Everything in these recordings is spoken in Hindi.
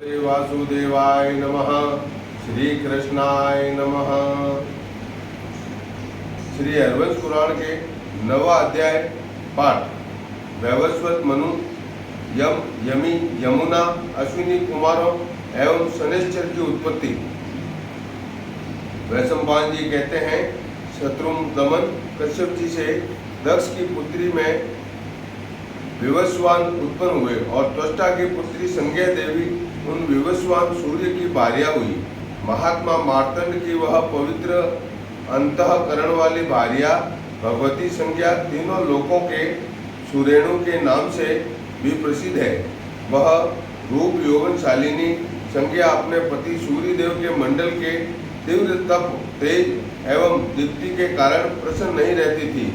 श्री वासुदेवाय नमः। श्री कृष्णाय नमः। श्री हरवंश पुराण के 9वां अध्याय पाठ। वैवस्वत मनु, यम, यमी, यमुना, अश्विनी कुमारों एवं शनैश्चर की उत्पत्ति। वैशंपायन जी कहते हैं, शत्रुम दमन कश्यप जी से दक्ष की पुत्री में विवस्वान उत्पन्न हुए और त्वष्टा की पुत्री संज्ञा देवी उन विवस्वान सूर्य की भार्या हुई। महात्मा मार्तंड की वह पवित्र अंतःकरण वाली भार्या भगवती संज्ञा तीनों लोकों के सुरेणु के नाम से भी प्रसिद्ध है। वह रूप यौवनशालिनी संज्ञा अपने पति सूर्यदेव के मंडल के तीव्र तप, तेज एवं दीप्ति के कारण प्रसन्न नहीं रहती थी।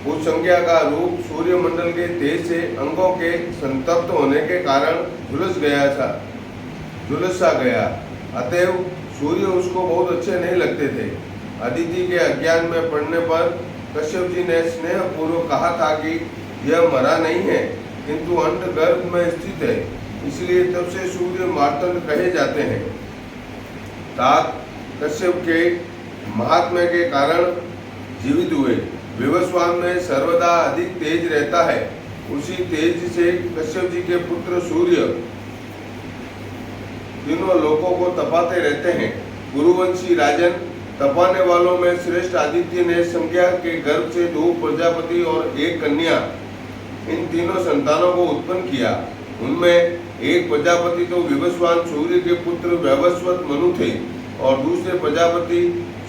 उस संज्ञा का रूप सूर्य मंडल के तेज से अंगों के संतप्त होने के कारण झुलसा गया। अतएव सूर्य उसको बहुत अच्छे नहीं लगते थे। अदिति के अज्ञान में पड़ने पर कश्यप जी ने स्नेह पूर्वक कहा था कि यह मरा नहीं है किंतु अंड गर्भ में स्थित है, इसलिए तब से सूर्य मार्तंड कहे जाते हैं। तात कश्यप के महात्म्य के कारण जीवित हुए। विवस्वान में सर्वदा अधिक तेज रहता है। उसी तेज से कश्यप जी के पुत्र सूर्य तीनों लोकों को तपाते रहते हैं। गुरुवंशी राजन तपाने वालों में श्रेष्ठ आदित्य ने संज्ञा के गर्भ से 2 प्रजापति और 1 कन्या, इन तीनों संतानों को उत्पन्न किया। उनमें एक प्रजापति तो विवस्वान सूर्य के पुत्र वैवस्वत मनु थे और दूसरे प्रजापति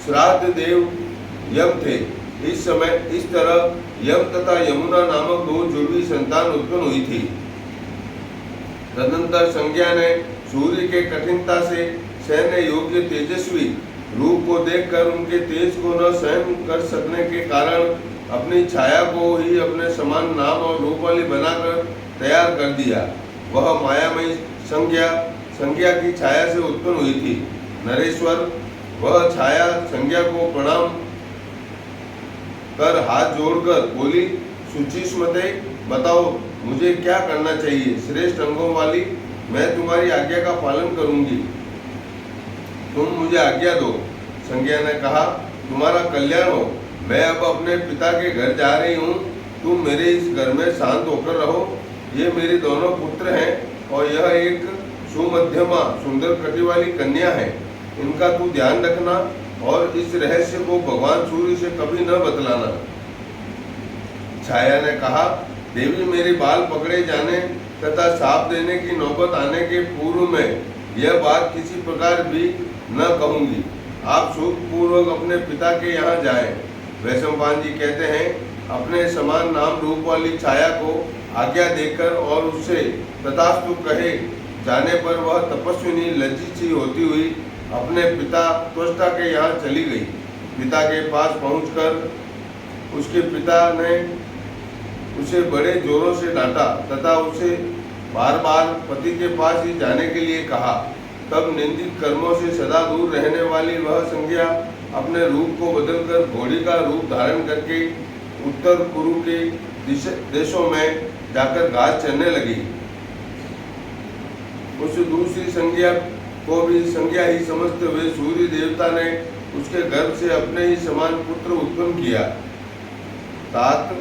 श्राद्ध देव यम थे। इस तरह यम तथा यमुना नामक 2 जुड़वी संतान उत्पन्न हुई थी। तदनंतर संज्ञा ने सूर्य के कठिनता से सहने योग्य तेजस्वी रूप को देखकर उनके तेज को न सहन कर सकने के कारण अपनी छाया को ही अपने समान नाम और रूप वाली बनाकर तैयार कर दिया। वह मायामयी संज्ञा की छाया से उत्पन्न हुई थी। नरेश्वर वह छाया संज्ञा को प्रणाम कर हाथ जोड़कर बोली, शुचिस्मते, बताओ मुझे क्या करना चाहिए। श्रेष्ठ अंगों वाली मैं तुम्हारी आज्ञा का पालन करूंगी, तुम मुझे आज्ञा दो। संज्ञा ने कहा, तुम्हारा कल्याण हो। मैं अब अपने पिता के घर जा रही हूँ, तुम मेरे इस घर में शांत होकर रहो। ये मेरे दोनों पुत्र हैं और यह एक सुमध्यमा सुंदर कटी वाली कन्या है। इनका तू ध्यान रखना और इस रहस्य को भगवान सूर्य से कभी न बतलाना। छाया ने कहा, देवी मेरे बाल पकड़े जाने तथा साप देने की नौबत आने के पूर्व में यह बात किसी प्रकार भी न कहूंगी। आप सुखपूर्वक अपने पिता के यहाँ जाएं। वैशंपायन जी कहते हैं, अपने समान नाम रूप वाली छाया को आज्ञा देकर और उससे तथास्तु कहे जाने पर वह तपस्विनी लज्जित सी होती हुई अपने पिता त्वष्टा के यहाँ चली गई। पिता के पास पहुंचकर उसके पिता ने उसे बड़े जोरों से डांटा तथा उसे बार बार पति के पास ही जाने के लिए कहा। तब निंदित कर्मों से सदा दूर रहने वाली वह संज्ञा अपने रूप को बदलकर घोड़ी का रूप धारण करके उत्तर कुरु के देशों में जाकर घास चरने लगी। उस दूसरी संज्ञा को भी संज्ञा ही समझते हुए सूर्य देवता ने उसके गर्भ से अपने ही समान पुत्र उत्पन्न किया। तात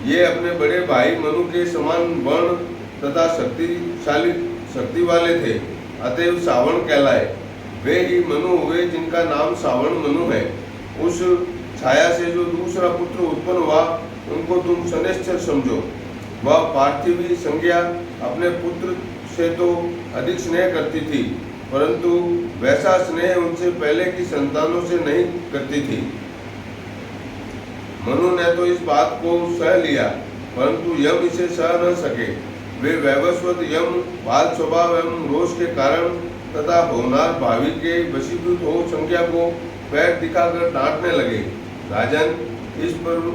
ये अपने बड़े भाई मनु के समान वर्ण तथा शक्ति वाले थे, अतएव सावण कहलाए। वे ही मनु हुए जिनका नाम सावण मनु है। उस छाया से जो दूसरा पुत्र उत्पन्न हुआ उनको तुम शनैश्चर समझो। वह पार्थिवी संज्ञा अपने पुत्र से तो अधिक स्नेह करती थी, परंतु वैसा स्नेह उनसे पहले की संतानों से नहीं करती थी। मनु ने तो इस बात को सह लिया, परंतु यम इसे सह न सके। वे वैवस्वत यम बाल स्वभाव एवं रोष के कारण तथा होनार भावी के वशीभूत हो संज्ञा को पैर दिखाकर डांटने लगे। राजन, इस पर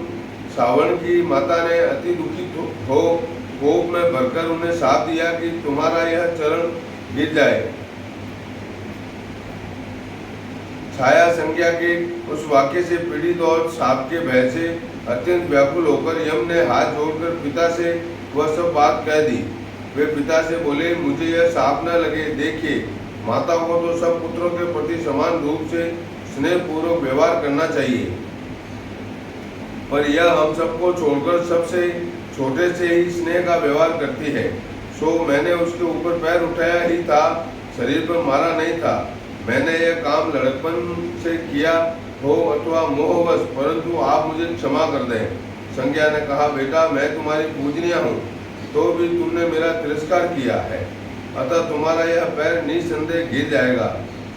सावण की माता ने अति दुखित हो कोप में भरकर उन्हें साप दिया कि तुम्हारा यह चरण गिर जाए। छाया संज्ञा के उस वाक्य से पीड़ित और साप के भय से अत्यंत व्याकुल होकर यम ने हाथ जोड़कर पिता से वह सब बात कह दी। वे पिता से बोले, मुझे यह साफ न लगे। देखिए, माता को तो सब पुत्रों के प्रति समान रूप से स्नेहपूर्वक व्यवहार करना चाहिए, पर यह हम सबको छोड़कर सबसे छोटे से ही स्नेह का व्यवहार करती है। सो मैंने उसके ऊपर पैर उठाया ही था, शरीर पर मारा नहीं था। मैंने यह काम लड़कपन से किया हो अथवा मोहवश, परंतु आप मुझे क्षमा कर दें। संज्ञा ने कहा, बेटा, मैं तुम्हारी पूजनीय हूँ, तो भी तुमने मेरा तिरस्कार किया है, अतः तुम्हारा यह पैर निसंदेह गिर जाएगा।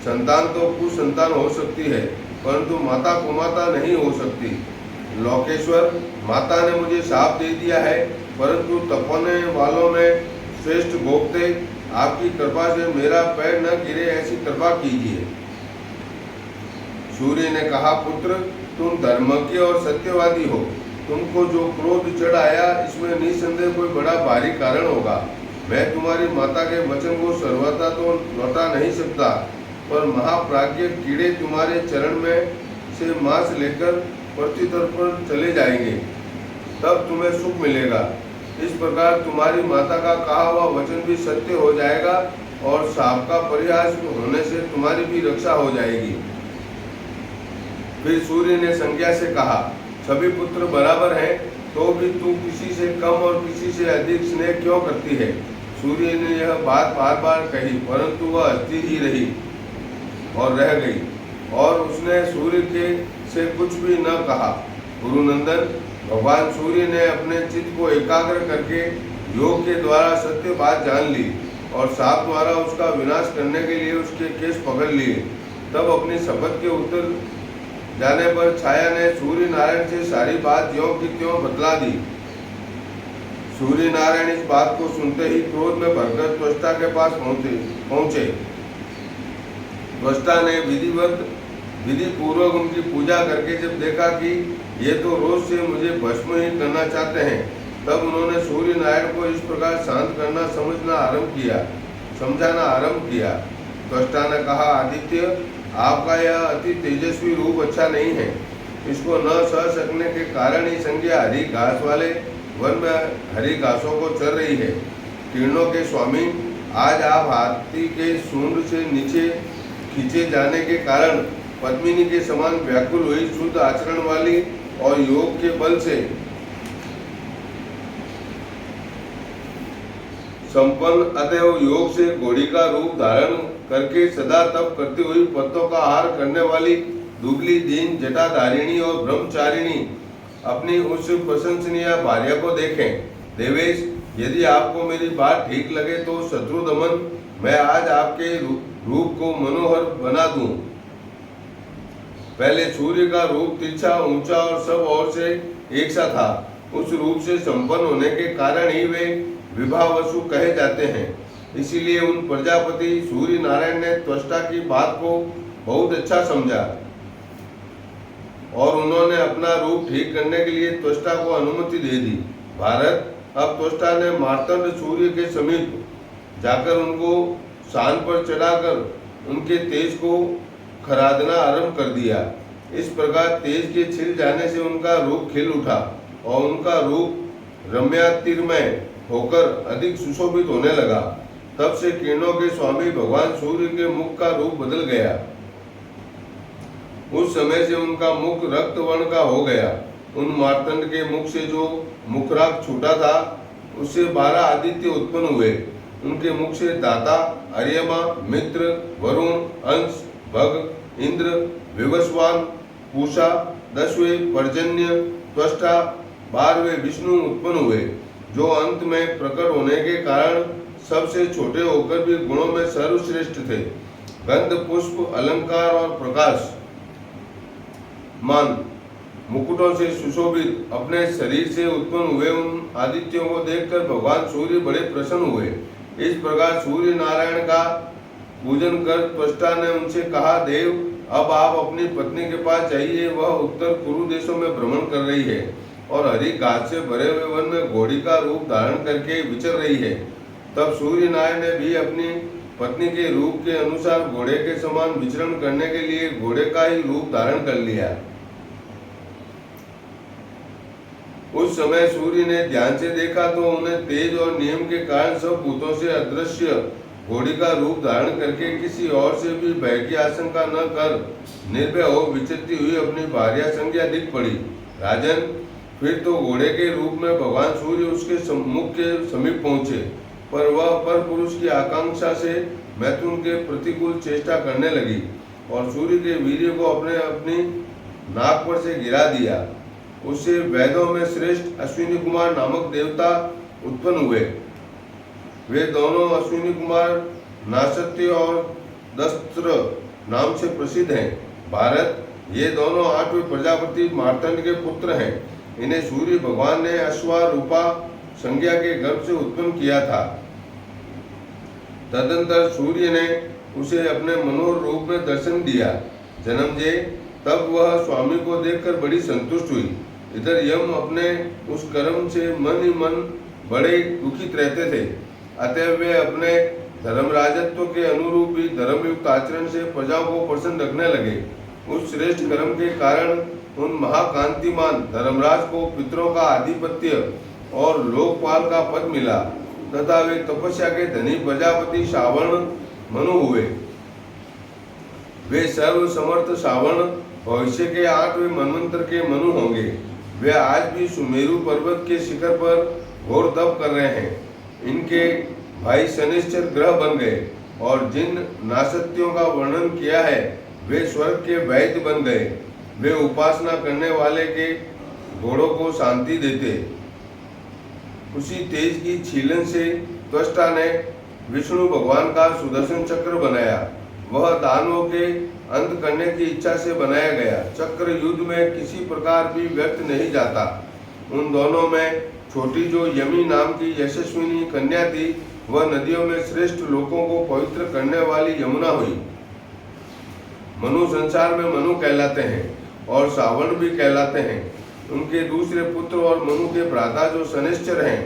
संतान तो कुसंतान हो सकती है, परंतु माता कुमाता नहीं हो सकती। लोकेश्वर, माता ने मुझे शाप दे दिया है, परंतु तपने वालों में श्रेष्ठ गोप्ते, आपकी कृपा से मेरा पैर न गिरे, ऐसी कृपा कीजिए। सूर्य ने कहा, पुत्र, तुम धर्मज्ञ और सत्यवादी हो। तुमको जो क्रोध चढ़ आया, इसमें निसंदेह कोई बड़ा भारी कारण होगा। मैं तुम्हारी माता के वचन को सर्वथा तो लौटा नहीं सकता, पर महाप्राज्ञ कीड़े तुम्हारे चरण में से मांस लेकर पृथ्वी पर चले जाएंगे, तब तुम्हें सुख मिलेगा। इस प्रकार तुम्हारी माता का कहा हुआ वचन भी सत्य हो जाएगा और शाप का परिहास होने से तुम्हारी भी रक्षा हो जाएगी। फिर सूर्य ने संज्ञा से कहा, सभी पुत्र बराबर हैं, तो भी तू किसी से कम और किसी से अधिक स्नेह क्यों करती है? सूर्य ने यह बात बार बार कही, परंतु वह हंसती ही रही और रह गई, और उसने सूर्य के से कुछ भी न कहा। गुरुनंदन, भगवान सूर्य ने अपने चित्त को एकाग्र करके योग के द्वारा सत्य बात जान ली और साप द्वारा उसका विनाश करने के लिए उसके केश पकड़ लिए। तब अपनी शपथ के उत्तर जाने पर छाया ने सूर्य नारायण से सारी बात ज्यों की त्यों बतला दी। सूर्य नारायण इस बात को सुनते ही क्रोध में भरकर त्वष्टा के पास पहुंचे। त्वष्टा ने विधि पूर्वक उनकी पूजा करके जब देखा कि ये तो रोज से मुझे भस्म ही करना चाहते हैं, तब उन्होंने सूर्य नारायण को इस प्रकार शांत करना समझाना आरंभ किया। त्वष्टा ने कहा, आदित्य, आपका यह अति तेजस्वी रूप अच्छा नहीं है। इसको न सह सकने के कारण ही संज्ञा हरी घास वाले वन में हरी घासों को चल रही है। किरणों के स्वामी, आज आप हाथी के सूंड से नीचे खींचे जाने के कारण पद्मिनी के समान व्याकुल हुई, शुद्ध आचरण वाली और योग के बल से संपन्न, अतएव योग से घोड़ी का रूप धारण करके सदा तप करती हुई पत्तों का आहार करने वाली दुबली दीन जटाधारिणी और ब्रह्मचारिणी अपनी उस प्रशंसनीय भार्या को देखें। देवेश, यदि आपको मेरी बात ठीक लगे तो शत्रु दमन मैं आज आपके रूप को मनोहर बना दूं। पहले सूर्य का रूप तिरछा, ऊंचा और सब ओर से एक सा था। उस रूप से संपन्न होने के कारण ही वे विभावसु कहे जाते हैं। इसीलिए उन प्रजापति सूर्य नारायण ने त्वष्टा की बात को बहुत अच्छा समझा और उन्होंने अपना रूप ठीक करने के लिए त्वष्टा को अनुमति दे दी। भारत, अब त्वष्टा ने मार्तंड सूर्य के समीप जाकर उनको शान पर चढ़ाकर उनके तेज को खरादना आरंभ कर दिया। इस प्रकार तेज के छिल जाने से उनका रूप खिल उठा और उनका रूप रम्यातिरमय होकर अधिक सुशोभित होने लगा। तब से किरणों के स्वामी भगवान सूर्य के मुख का रूप बदल गया। उस समय से उनका मुख रक्त वर्ण का हो गया। उन मार्तंड के मुख से जो मुखराग छूटा था, उससे 12 आदित्य उत्पन्न हुए। उनके मुख से दाता, अर्यमा, मित्र, वरुण, अंश, भग, इंद्र, विवस्वान, पूषा, 10वें पर्जन्य, त्वष्टा, 12वें विष्णु उत्पन्न हुए, जो अंत में प्रकट होने के कारण सबसे छोटे होकर भी गुणों में सर्वश्रेष्ठ थे। गंध, पुष्प, अलंकार और प्रकाश मान मुकुटों से सुशोभित अपने शरीर से उत्पन्न हुए उन आदित्यों को देखकर भगवान सूर्य बड़े प्रसन्न हुए। इस प्रकार सूर्य नारायण का पूजन कर त्वष्टा ने उनसे कहा, देव, अब आप अपनी पत्नी के पास जाइए। वह उत्तर कुरु देशों में भ्रमण कर रही है और हरी घास से भरे हुए वन में घोड़ी का रूप धारण करके विचर रही है। तब सूर्य नारायण ने भी अपनी पत्नी के रूप के अनुसार घोड़े के समान विचरण करने के लिए घोड़े का ही रूप धारण कर लिया। उस समय सूर्य ने ध्यान से देखा तो उन्हें तेज और नियम के कारण सब भूतों से अदृश्य घोड़ी का रूप धारण करके किसी और से भी भय की आशंका न कर निर्भय हो विचरती हुई अपनी भार्या संज्ञा दिख पड़ी। राजन, फिर तो घोड़े के रूप में भगवान सूर्य उसके मुख के समीप पहुंचे, पर वह पर पुरुष की आकांक्षा से मैथुन के प्रतिकूल चेष्टा करने लगी और सूर्य के वीर्य को अपनी नाक पर से गिरा दिया। उससे वेदों में श्रेष्ठ अश्विनी कुमार नामक देवता उत्पन्न हुए। वे दोनों अश्विनी कुमार नासत्य और दस्त्र नाम से प्रसिद्ध हैं। भारत, ये दोनों 8वें प्रजापति मार्तंड के पुत्र हैं। इन्हें सूर्य भगवान ने अश्वारूपा संज्ञा के गर्भ से उत्पन्न किया था। तदंतर सूर्य ने उसे अपने मनोहर रूप में दर्शन दिया। जन्मजय, तब वह स्वामी को देखकर बड़ी संतुष्ट हुई। इधर यम अपने उस कर्म से मन ही मन बड़े दुखित रहते थे। अतः वे अपने धर्मराजत्व के अनुरूप ही धर्मयुक्त आचरण से प्रजाओं को प्रसन्न रखने लगे। उस श्रेष्ठ कर्म के कारण उन महाकांतिमान धर्मराज को पितरों का आधिपत्य और लोकपाल का पद मिला तथा वे तपस्या के धनी प्रजापति श्रावण मनु हुए। वे सर्व समर्थ श्रावण भविष्य के 8वें मनवंतर के मनु होंगे। वे आज भी सुमेरु पर्वत के शिखर पर घोर तप कर रहे हैं। इनके भाई शनिश्चर ग्रह बन गए और जिन नासत्यों का वर्णन किया है वे स्वर्ग के वैद्य बन गए। वे उपासना करने वाले के घोड़ों को शांति देते। उसी तेज की छीलन से त्वष्टा ने विष्णु भगवान का सुदर्शन चक्र बनाया। वह दानवों के अंत करने की इच्छा से बनाया गया। चक्र युद्ध में किसी प्रकार भी व्यर्थ नहीं जाता। उन दोनों में छोटी जो यमी नाम की यशस्विनी कन्या थी, वह नदियों में श्रेष्ठ लोगों को पवित्र करने वाली यमुना हुई। मनु संसार में मनु कहलाते हैं और सावण भी कहलाते हैं। उनके दूसरे पुत्र और मनु के भ्राता जो शनिश्चर हैं,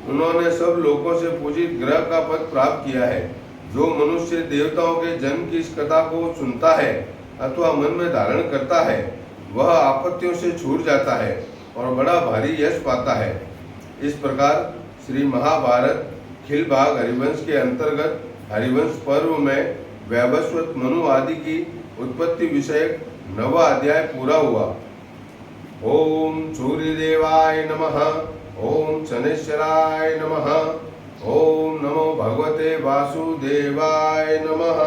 उन्होंने सब लोगों से पूजित ग्रह का पद प्राप्त किया है। जो मनुष्य देवताओं के जन्म की इस कथा को सुनता है अथवा मन में धारण करता है, वह आपत्तियों से छूट जाता है और बड़ा भारी यश पाता है। इस प्रकार श्री महाभारत खिल भाग हरिवंश के अंतर्गत हरिवंश पर्व में वैवस्वत मनु आदि की उत्पत्ति विषयक 9वां अध्याय पूरा हुआ। ओम सूर्यदेवाय नमः। ओम शनेश्वराय नमः। ओम नमो भगवते वासुदेवाय नमः।